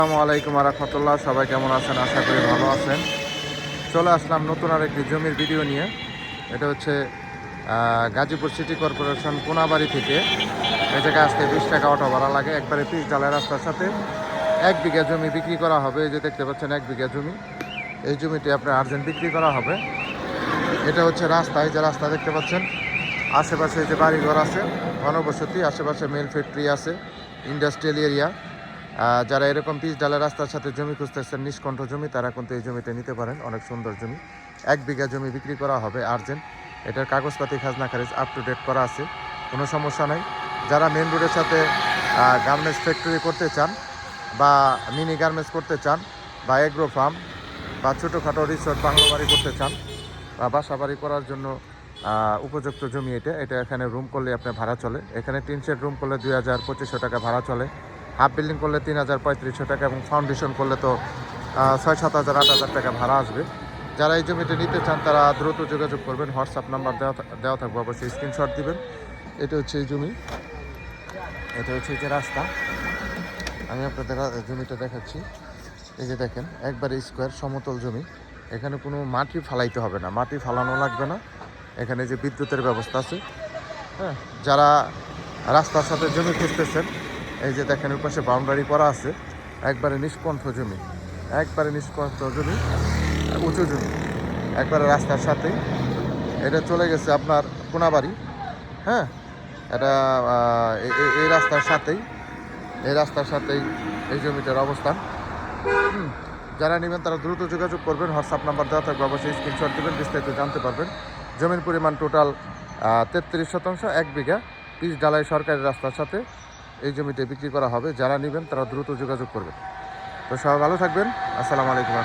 আসসালামু আলাইকুম রাহমাতুল্লাহ। সবাই কেমন আছেন? আশা করি ভালো আছেন। চলে আসলাম নতুন আরেকটি জমির ভিডিও নিয়ে। এটা হচ্ছে গাজীপুর সিটি কর্পোরেশন কোনাবাড়ি থেকে এই জায়গায় আসতে 20 টাকা অটো ভাড়া লাগে। একবারে পিচ ঢালাই রাস্তার সাথে 1 বিঘা জমি বিক্রি করা হবে। এই যে দেখতে পাচ্ছেন 1 বিঘা জমি, এই জমিটি আপনার আর্জেন্ট বিক্রি করা হবে। এটা হচ্ছে রাস্তা, এই যে রাস্তা দেখতে পাচ্ছেন, আশেপাশে যে বাড়িঘর আছে, ঘনবসতি, আশেপাশে মেল ফ্যাক্টরি আছে, ইন্ডাস্ট্রিয়াল এরিয়া। যারা এরকম পিচ ঢালাই রাস্তার সাথে জমি খুঁজতেছেন, নিষ্কণ্ঠ জমি, তারা কিন্তু এই জমিটা নিতে পারেন। অনেক সুন্দর জমি, 1 বিঘা জমি বিক্রি করা হবে আর্জেন্ট। এটার কাগজপাতি খাজনা খারিজ আপ টু ডেট করা আছে, কোনো সমস্যা নাই। যারা মেন রোডের সাথে গার্মেন্টস ফ্যাক্টরি করতে চান, বা মিনি গার্মেন্টস করতে চান, বা এগ্রো ফার্ম, বা ছোটোখাটো রিসোর্ট বাংলো বাড়ি করতে চান, বা বাসা বাড়ি করার জন্য উপযুক্ত জমি এটা এখানে রুম করলে আপনার ভাড়া চলে। এখানে 3 সেট রুম করলে 2200-2500 টাকা ভাড়া চলে। হাফ বিল্ডিং করলে 3000-3500 টাকা, এবং ফাউন্ডেশন করলে তো 6-7,000-8,000 টাকা ভাড়া আসবে। যারা এই জমিটা নিতে চান তারা দ্রুত যোগাযোগ করবেন। হোয়াটসঅ্যাপ নাম্বার দেওয়া থাকবে, অবশ্যই স্ক্রিনশট দিবেন। এটা হচ্ছে এই জমি, এটা হচ্ছে এই যে রাস্তা। আমি আপনাদের জমিটা দেখাচ্ছি। এই যে দেখেন, একবারে স্কোয়ার সমতল জমি। এখানে কোনো মাটি ফালাইতে হবে না, মাটি ফালানো লাগবে না। এখানে যে বিদ্যুতের ব্যবস্থা আছে। হ্যাঁ, যারা রাস্তার সাথে জমি খুঁজতেছেন, এই যে দেখেন ওই পাশে বাউন্ডারি করা আছে। একবারে নিষ্কণ্ঠ জমি, একবারে নিষ্কণ্ঠ জমি, উঁচু জমি, একবারে রাস্তার সাথেই। এটা চলে গেছে আপনার কোনাবাড়ি। হ্যাঁ, এটা এই রাস্তার সাথেই, এই রাস্তার সাথেই এই জমিটার অবস্থান। যারা নেবেন তারা দ্রুত যোগাযোগ করবেন। হোয়াটসঅ্যাপ নাম্বার দেওয়া থাকবে, অবশ্যই স্ক্রিনশট দেবেন, বিস্তারিত জানতে পারবেন। জমির পরিমাণ টোটাল 33 শতাংশ, 1 বিঘা, পিচ ঢালাই সরকারি রাস্তার সাথে এই জমিতে বিক্রি করা হবে। যারা নেবেন তারা দ্রুত যোগাযোগ করবেন। তো সবাই ভালো থাকবেন। আসসালামু আলাইকুম।